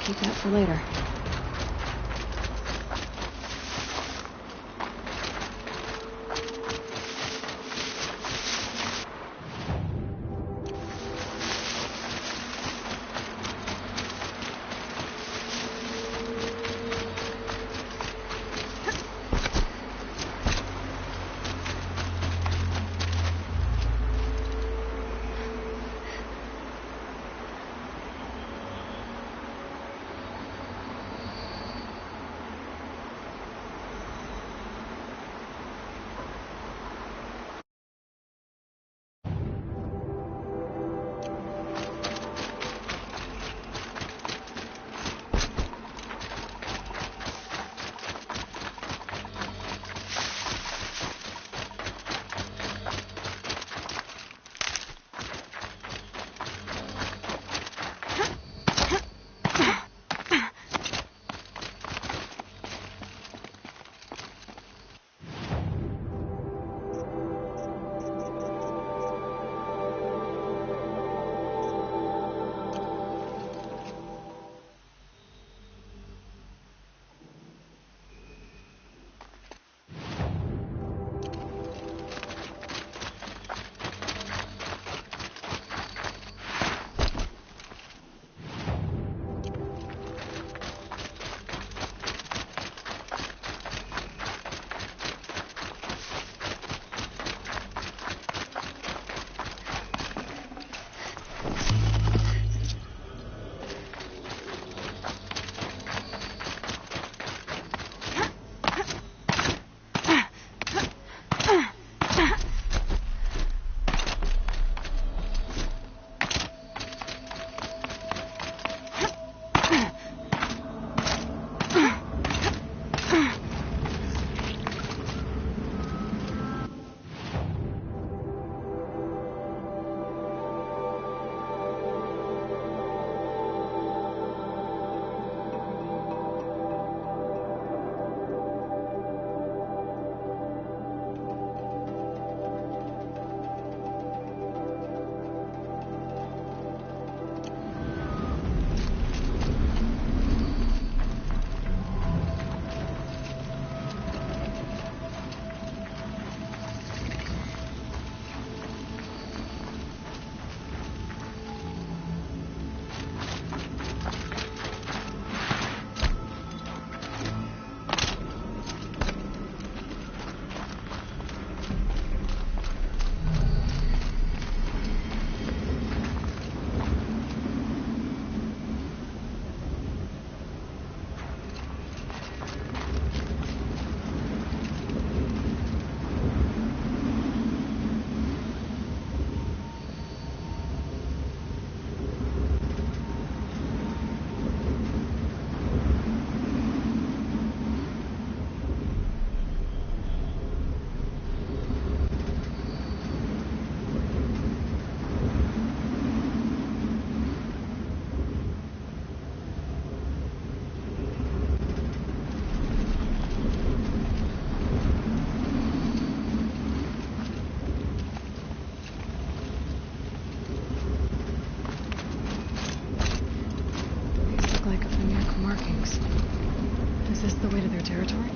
Keep that for later. markings. Is this the way to their territory?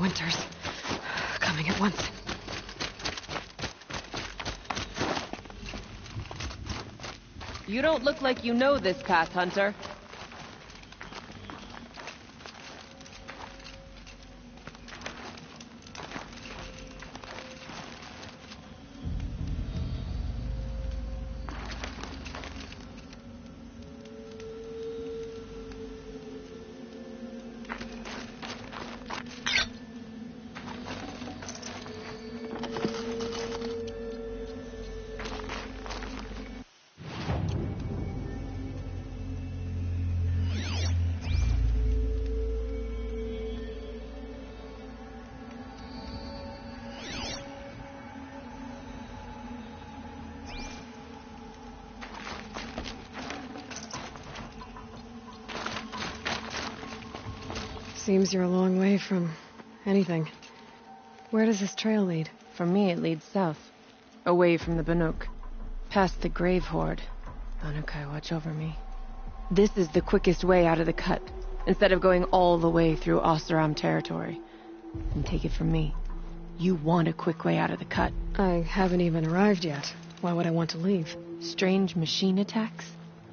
Winters. Coming at once. You don't look like you know this path, Hunter. Seems you're a long way from anything. Where does this trail lead? For me, it leads south. Away from the Banuk. Past the Grave Horde. Banukai, watch over me. This is the quickest way out of the cut, instead of going all the way through Oseram territory. And take it from me, you want a quick way out of the cut. I haven't even arrived yet. Why would I want to leave? Strange machine attacks?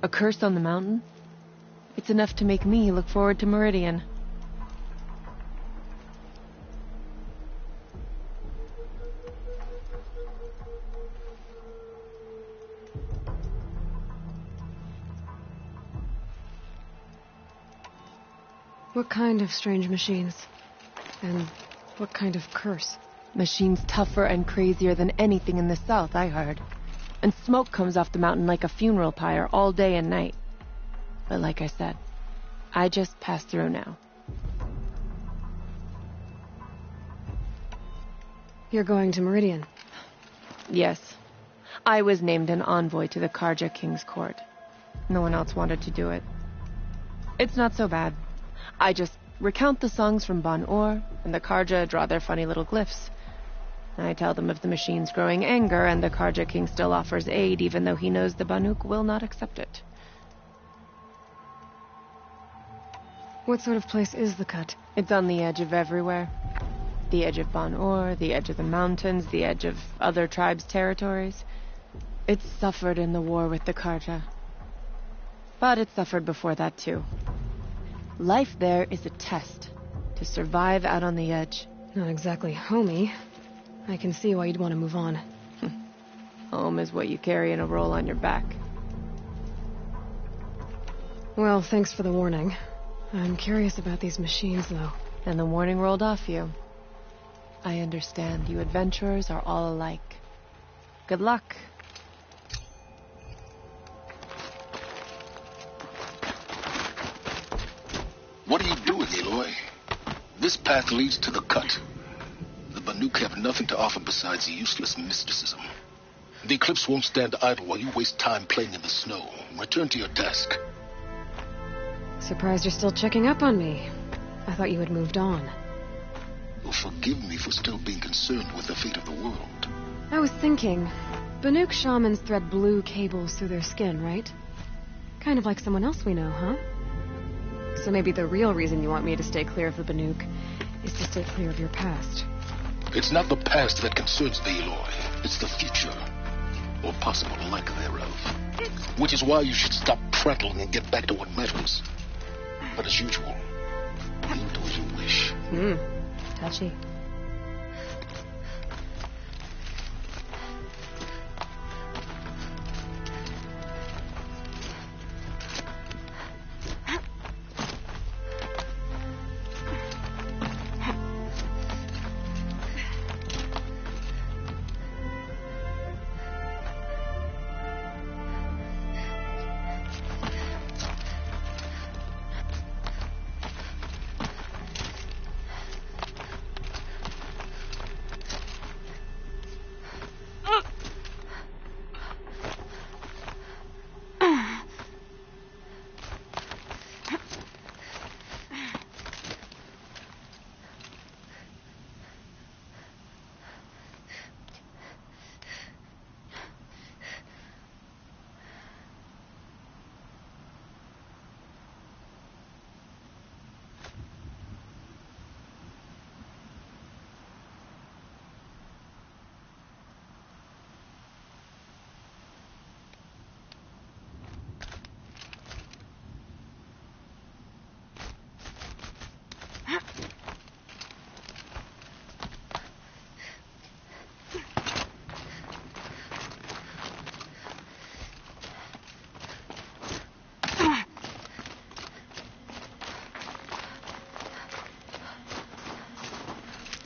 A curse on the mountain? It's enough to make me look forward to Meridian. What kind of strange machines? And what kind of curse? Machines tougher and crazier than anything in the south, I heard. And smoke comes off the mountain like a funeral pyre all day and night. But like I said, I just passed through now. You're going to Meridian? Yes. I was named an envoy to the Karja King's court. No one else wanted to do it. It's not so bad. I just recount the songs from Ban-Or, and the Karja draw their funny little glyphs. I tell them of the machine's growing anger, and the Karja King still offers aid, even though he knows the Banuk will not accept it. What sort of place is the cut? It's on the edge of everywhere. The edge of Ban-Or, the edge of the mountains, the edge of other tribes' territories. It suffered in the war with the Karja. But it suffered before that too. Life there is a test to survive out on the edge. Not exactly homey. I can see why you'd want to move on. Home is what you carry in a roll on your back. Well, thanks for the warning. I'm curious about these machines, though. And the warning rolled off you. I understand. You adventurers are all alike. Good luck. What are you doing, Aloy? This path leads to the cut. The Banuk have nothing to offer besides useless mysticism. The Eclipse won't stand idle while you waste time playing in the snow. Return to your task. Surprised you're still checking up on me. I thought you had moved on. You'll forgive me for still being concerned with the fate of the world. I was thinking, Banuk shamans thread blue cables through their skin, right? Kind of like someone else we know, huh? So maybe the real reason you want me to stay clear of the Banuk is to stay clear of your past. It's not the past that concerns thee, Aloy. It's the future. Or possible lack thereof. Which is why you should stop prattling and get back to what matters. But as usual, you'll do as you wish. Touchy.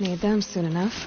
Need them soon enough.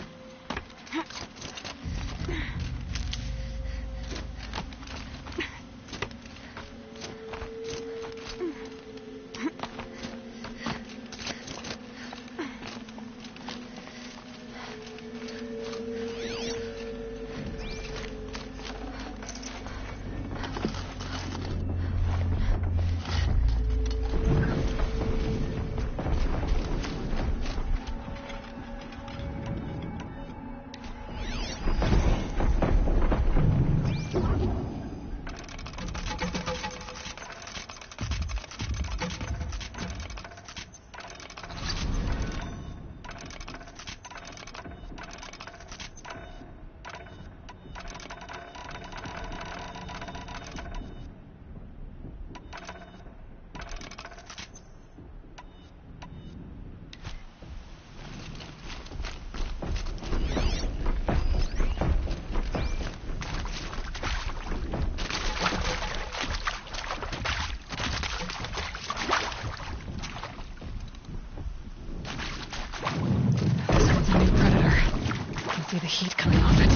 See the heat coming off it.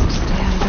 Stand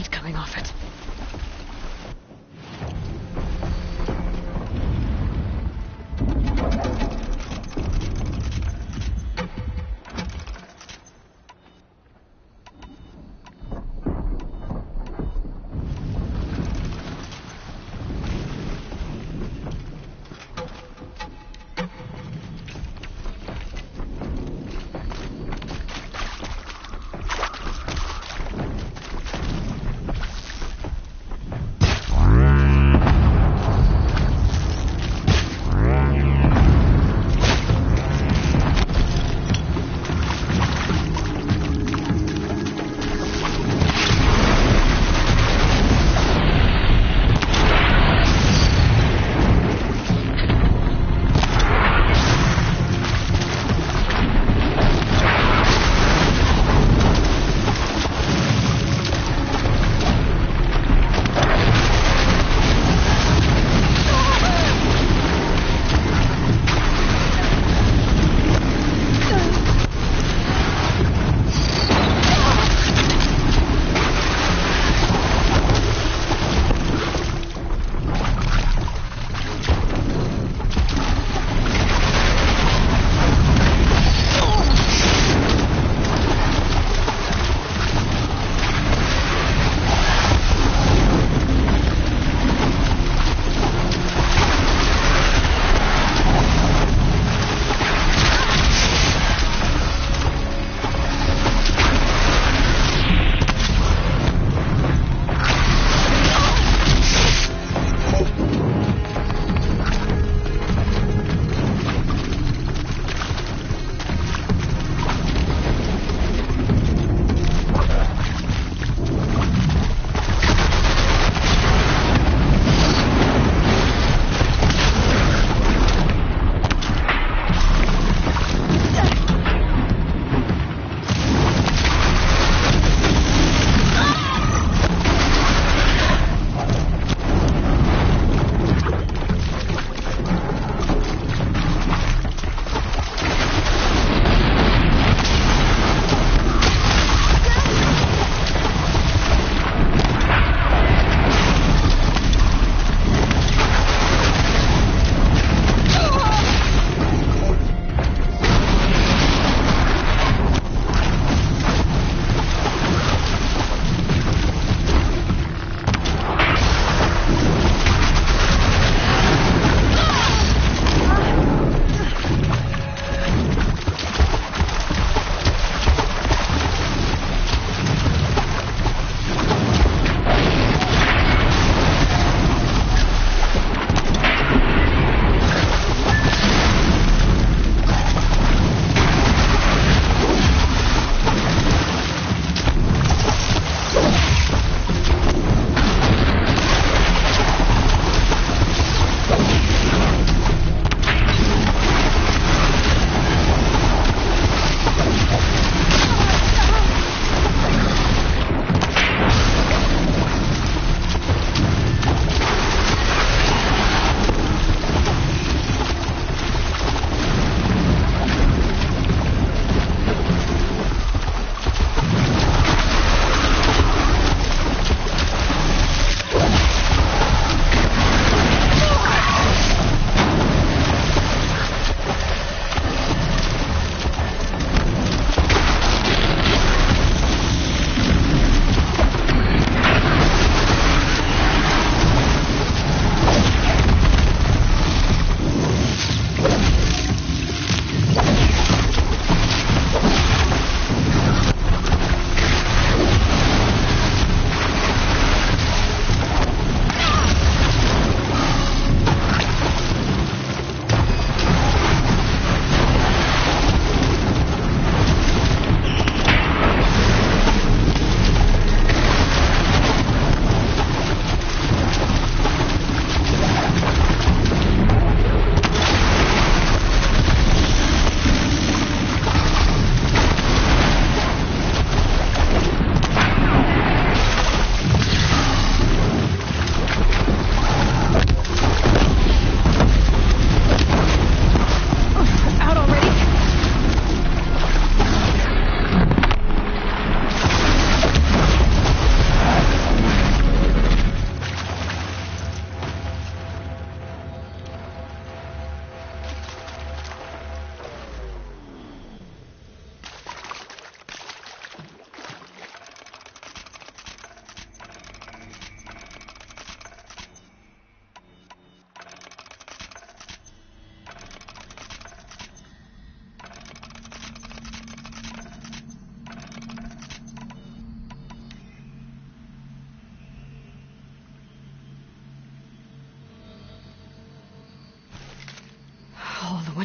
life coming off it.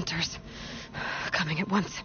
hunters. Coming at once.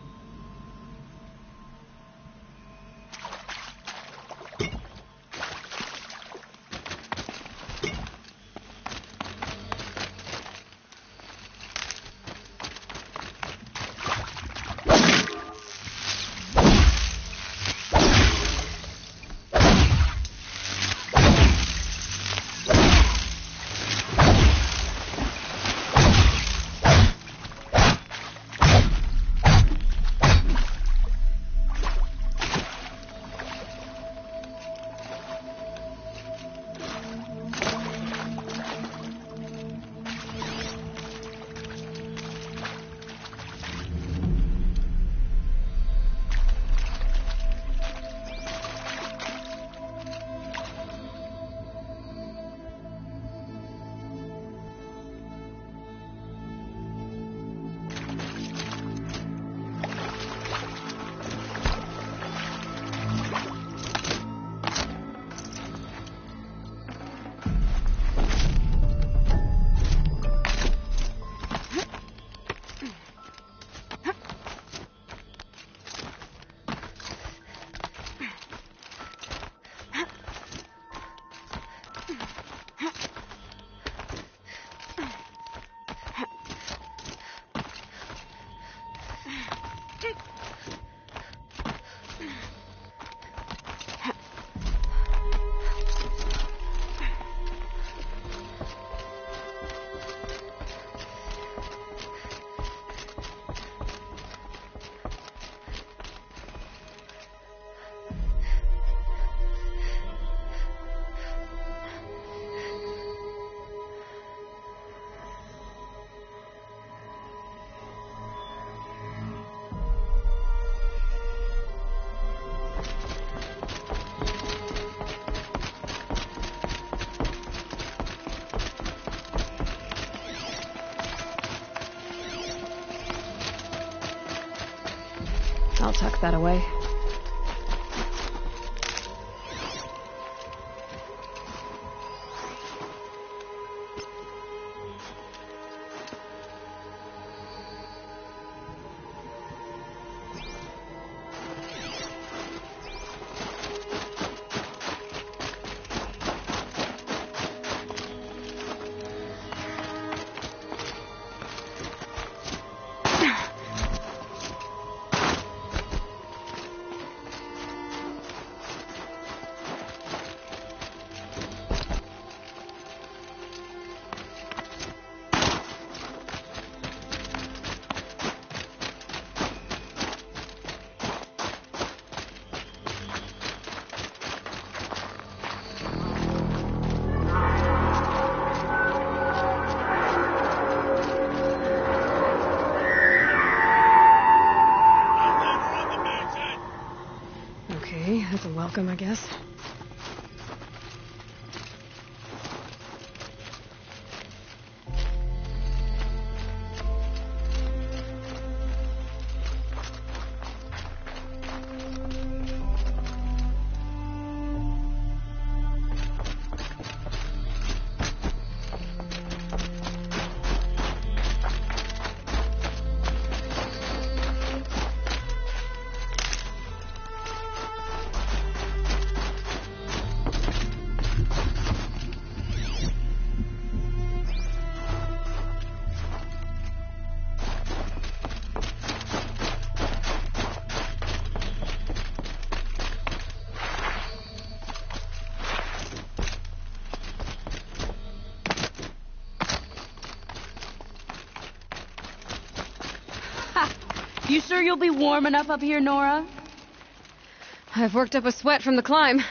I'll tuck that away. That's a welcome, I guess. You sure you'll be warm enough up here, Nora? I've worked up a sweat from the climb.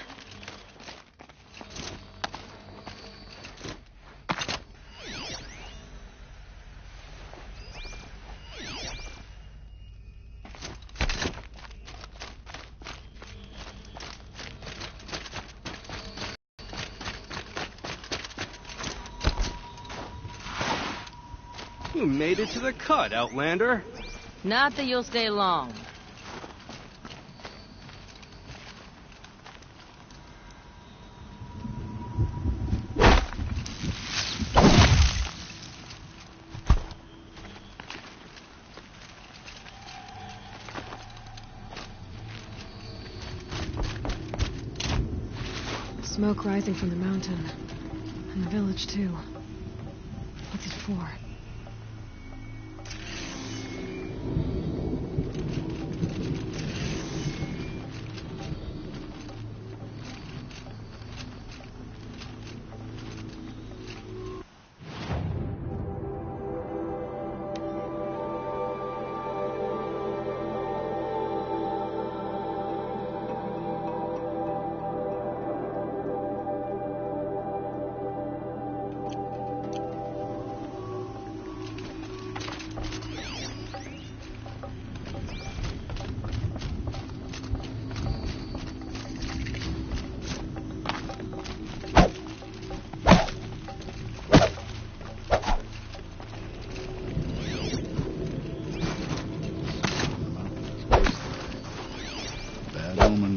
You made it to the cut, Outlander. Not that you'll stay long. smoke rising from the mountain. And the village, too. What's it for?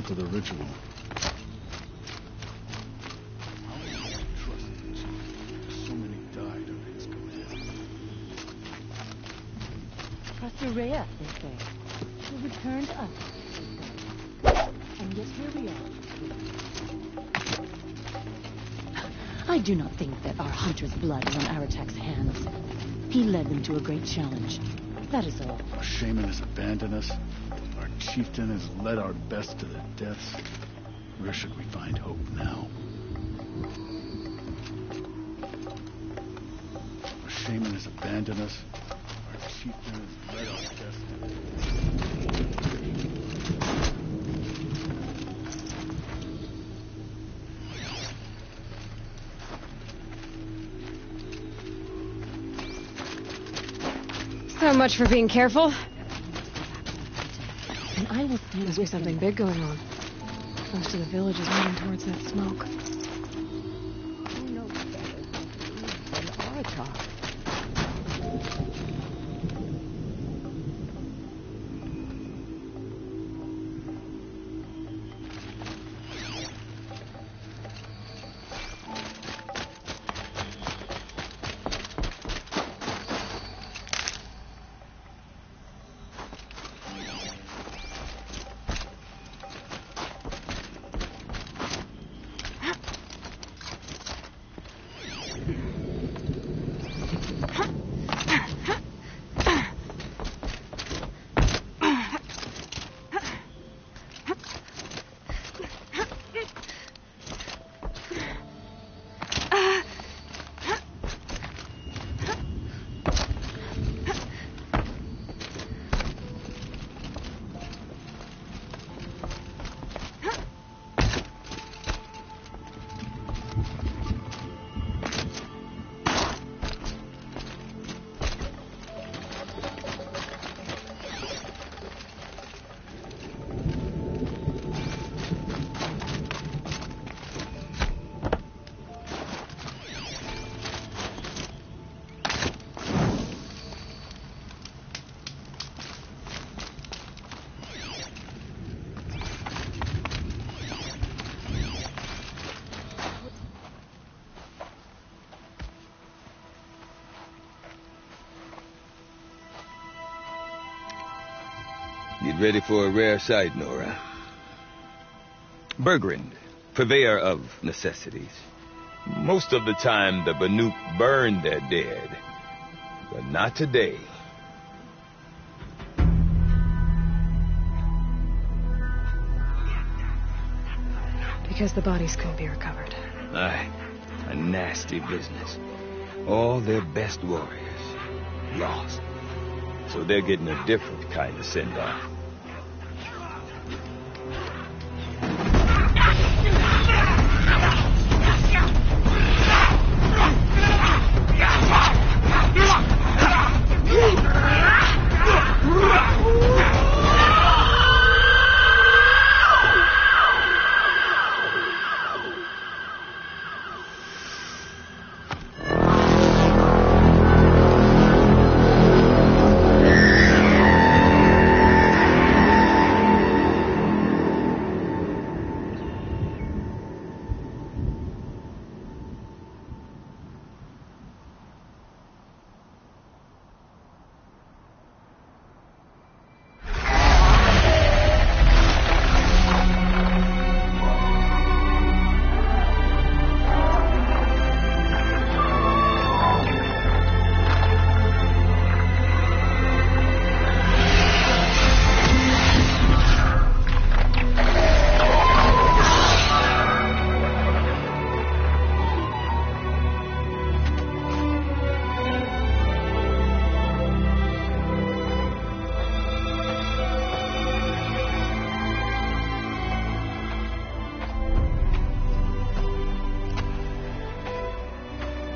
For the ritual. So many died under his command. Trust Rhea, they say. She'll return to us, they say. And yet here we are. I do not think that our hunter's blood is on Aratak's hands. He led them to a great challenge. That is all. Our shaman has abandoned us. Our chieftain has led our best to the deaths. Where should we find hope now? Our shaman has abandoned us. Our chieftain has led our best to the deaths. So much for being careful. And I will stand Must be something big going on. Most of the village is running towards that smoke. Who knows better than Aratak? Get ready for a rare sight, Nora. Bergrand, purveyor of necessities. Most of the time, the Banuk burn their dead. But not today. Because the bodies couldn't be recovered. Aye, a nasty business. All their best warriors lost. So they're getting a different kind of send-off.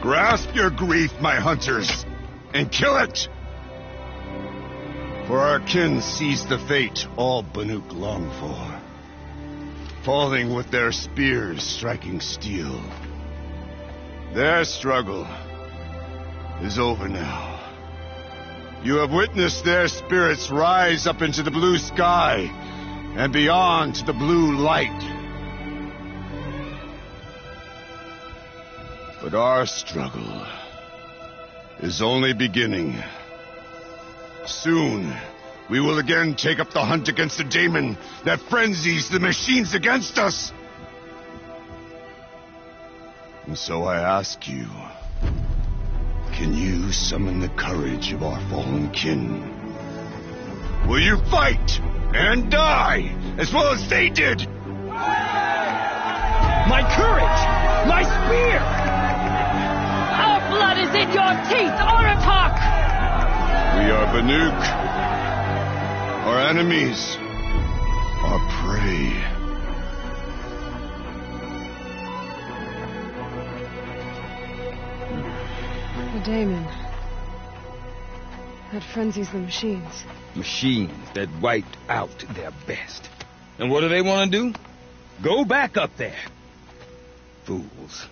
Grasp your grief, my hunters, and kill it! For our kin sees the fate all Banuk long for, falling with their spears striking steel. Their struggle is over now. You have witnessed their spirits rise up into the blue sky and beyond to the blue light. But our struggle is only beginning. Soon, we will again take up the hunt against the daemon that frenzies the machines against us. And so I ask you, can you summon the courage of our fallen kin? Will you fight and die as well as they did? My courage! My spear! Our blood is in your teeth, Aratak! We are Banuk. Our enemies. Our prey. The daemon. That frenzies the machines. Machines that wiped out their best. And what do they want to do? Go back up there. Fools.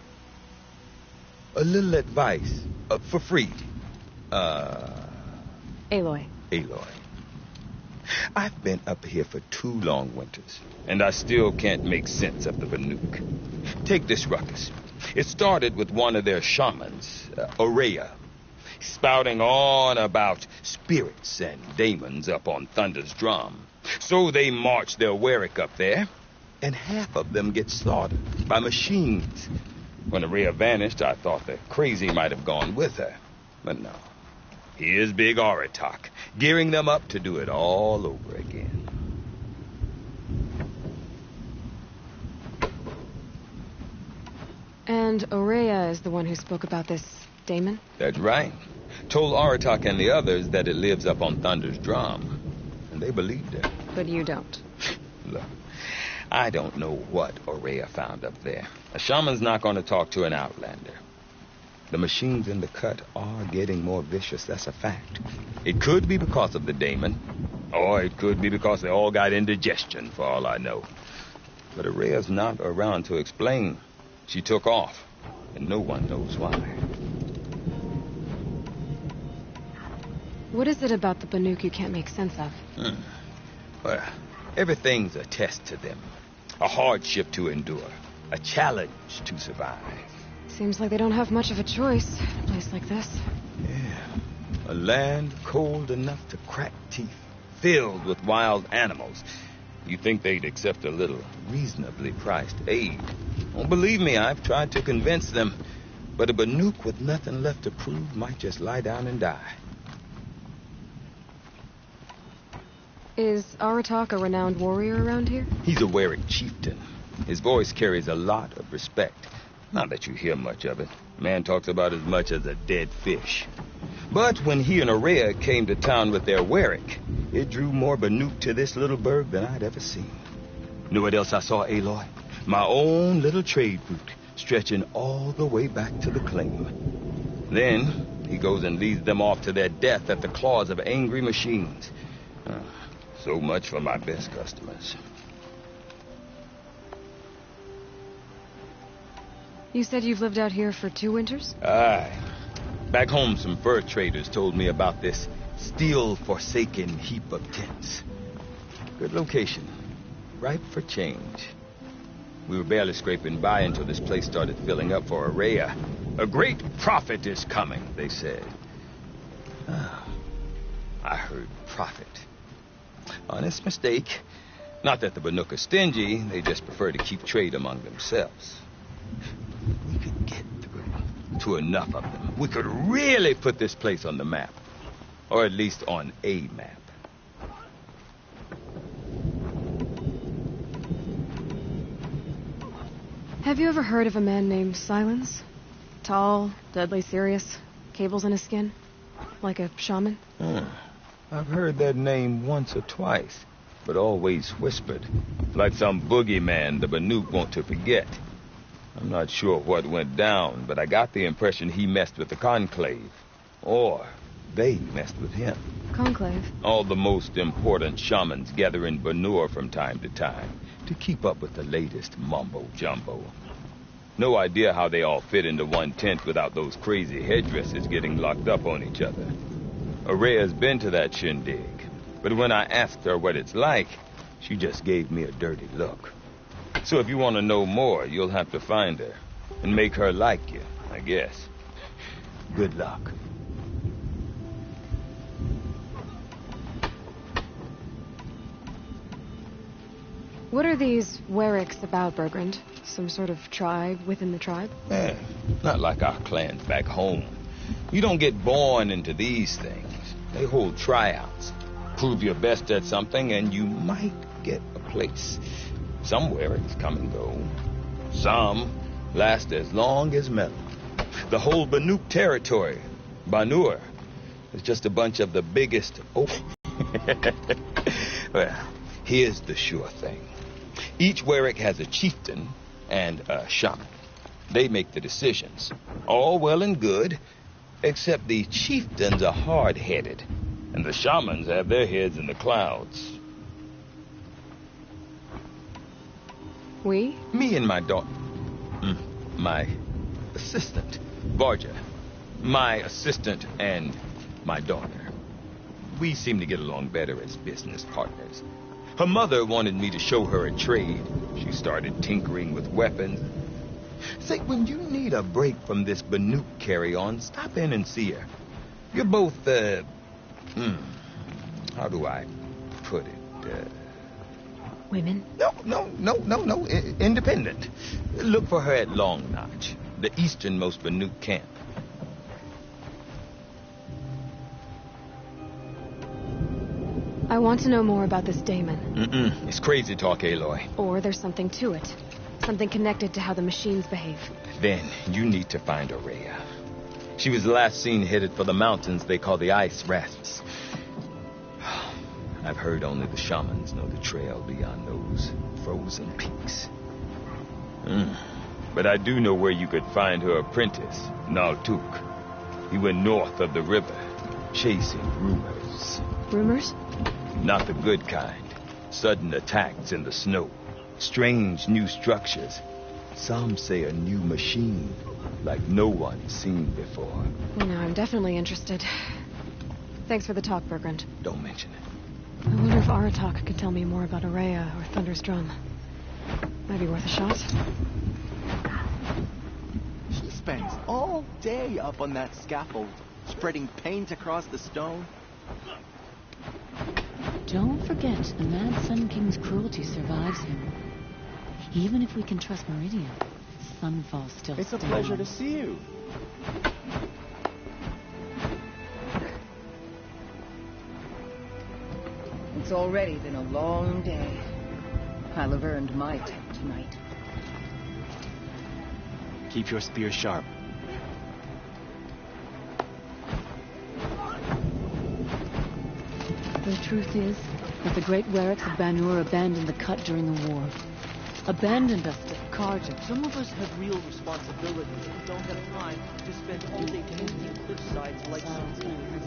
A little advice, for free. Aloy. Aloy. I've been up here for 2 long winters, and I still can't make sense of the Banuk. Take this ruckus. It started with one of their shamans, Aurea, spouting on about spirits and daemons up on Thunder's drum. So they march their Warwick up there, and half of them get slaughtered by machines. When Aurea vanished, I thought the crazy might have gone with her. But no. Here's Big Aratak, gearing them up to do it all over again. And Aurea is the one who spoke about this daemon? That's right. Told Aratak and the others that it lives up on Thunder's drum. And they believed her. But you don't. Look, I don't know what Aurea found up there. A shaman's not going to talk to an outlander. The machines in the cut are getting more vicious, that's a fact. It could be because of the daemon, or it could be because they all got indigestion, for all I know. But Aurea's not around to explain. She took off, and no one knows why. What is it about the Banuk you can't make sense of? Well, everything's a test to them. A hardship to endure. A challenge to survive. Seems like they don't have much of a choice in a place like this. Yeah. A land cold enough to crack teeth, filled with wild animals. You think they'd accept a little reasonably priced aid. Oh, believe me, I've tried to convince them. But a Banuk with nothing left to prove might just lie down and die. Is Aratak a renowned warrior around here? He's a Warwick chieftain. His voice carries a lot of respect. Not that you hear much of it. Man talks about as much as a dead fish. But when he and Aurea came to town with their Warwick, it drew more Banuk to this little burg than I'd ever seen. Know what else I saw, Aloy? My own little trade route, stretching all the way back to the claim. Then he goes and leads them off to their death at the claws of angry machines. So much for my best customers. You said you've lived out here for 2 winters? Aye. Back home, some fur traders told me about this steel-forsaken heap of tents. Good location. Ripe for change. We were barely scraping by until this place started filling up for Aurea. A great prophet is coming, they said. I heard prophet. Honest mistake. Not that the Banuk are stingy, they just prefer to keep trade among themselves. We could get through to enough of them. We could really put this place on the map. Or at least on a map. Have you ever heard of a man named Silence? Tall, deadly serious, cables in his skin? Like a shaman? I've heard that name once or twice, but always whispered. Like some boogeyman the Banuk want to forget. I'm not sure what went down, but I got the impression he messed with the Conclave. Or they messed with him. Conclave? All the most important shamans gather in Banur from time to time to keep up with the latest mumbo-jumbo. No idea how they all fit into one tent without those crazy headdresses getting locked up on each other. Araya's been to that shindig, but when I asked her what it's like, she just gave me a dirty look. So if you want to know more, you'll have to find her and make her like you, I guess. Good luck. What are these Wericks about, Bergrand? Some sort of tribe within the tribe? Not like our clans back home. You don't get born into these things. They hold tryouts. Prove your best at something and you might get a place. Some Wericks come and go. Some last as long as metal. The whole Banuk territory, Banur, is just a bunch of the biggest... Oh. Well, here's the sure thing. Each Werick has a chieftain and a shaman. They make the decisions. All well and good, except the chieftains are hard-headed, and the shamans have their heads in the clouds. We? Me and my daughter. My assistant, Varja. My assistant and my daughter. We seem to get along better as business partners. Her mother wanted me to show her a trade. She started tinkering with weapons. Say, when you need a break from this Banuk carry-on, stop in and see her. You're both, how do I put it? Women? No. Independent. Look for her at Long Notch, the easternmost Banuk camp. I want to know more about this Daemon. It's crazy talk, Aloy. Or there's something to it. Something connected to how the machines behave. Then you need to find Araya. She was last seen headed for the mountains they call the Ice Rasps. I've heard only the shamans know the trail beyond those frozen peaks. But I do know where you could find her apprentice, Naltuk. He went north of the river, chasing rumors. Rumors? Not the good kind. Sudden attacks in the snow. Strange new structures. Some say a new machine, like no one's seen before. You know, I'm definitely interested. Thanks for the talk, Bergrand. Don't mention it. I wonder if Aratak could tell me more about Araya or Thunder's Drum. Might be worth a shot. She spends all day up on that scaffold, spreading paint across the stone. Don't forget, the Mad Sun King's cruelty survives him. Even if we can trust Meridian, Sunfall still It's stands. a pleasure to see you. It's already been a long day. I'll have earned my tent tonight. Keep your spear sharp. The truth is that the great Wericks of Banur abandoned the cut during the war. Abandoned us to Karja. Some of us have real responsibilities and don't have time to spend all day painting cliffsides like some fools.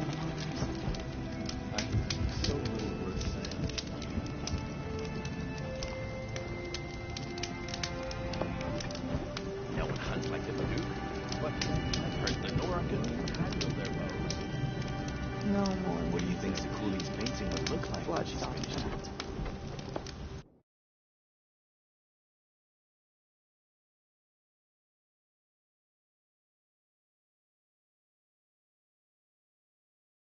I have so little worth saying. No one hunts like the Banuk, but I've heard the Nora can handle their bows. No more. What do you think Sekuli's painting would look like when she's finished?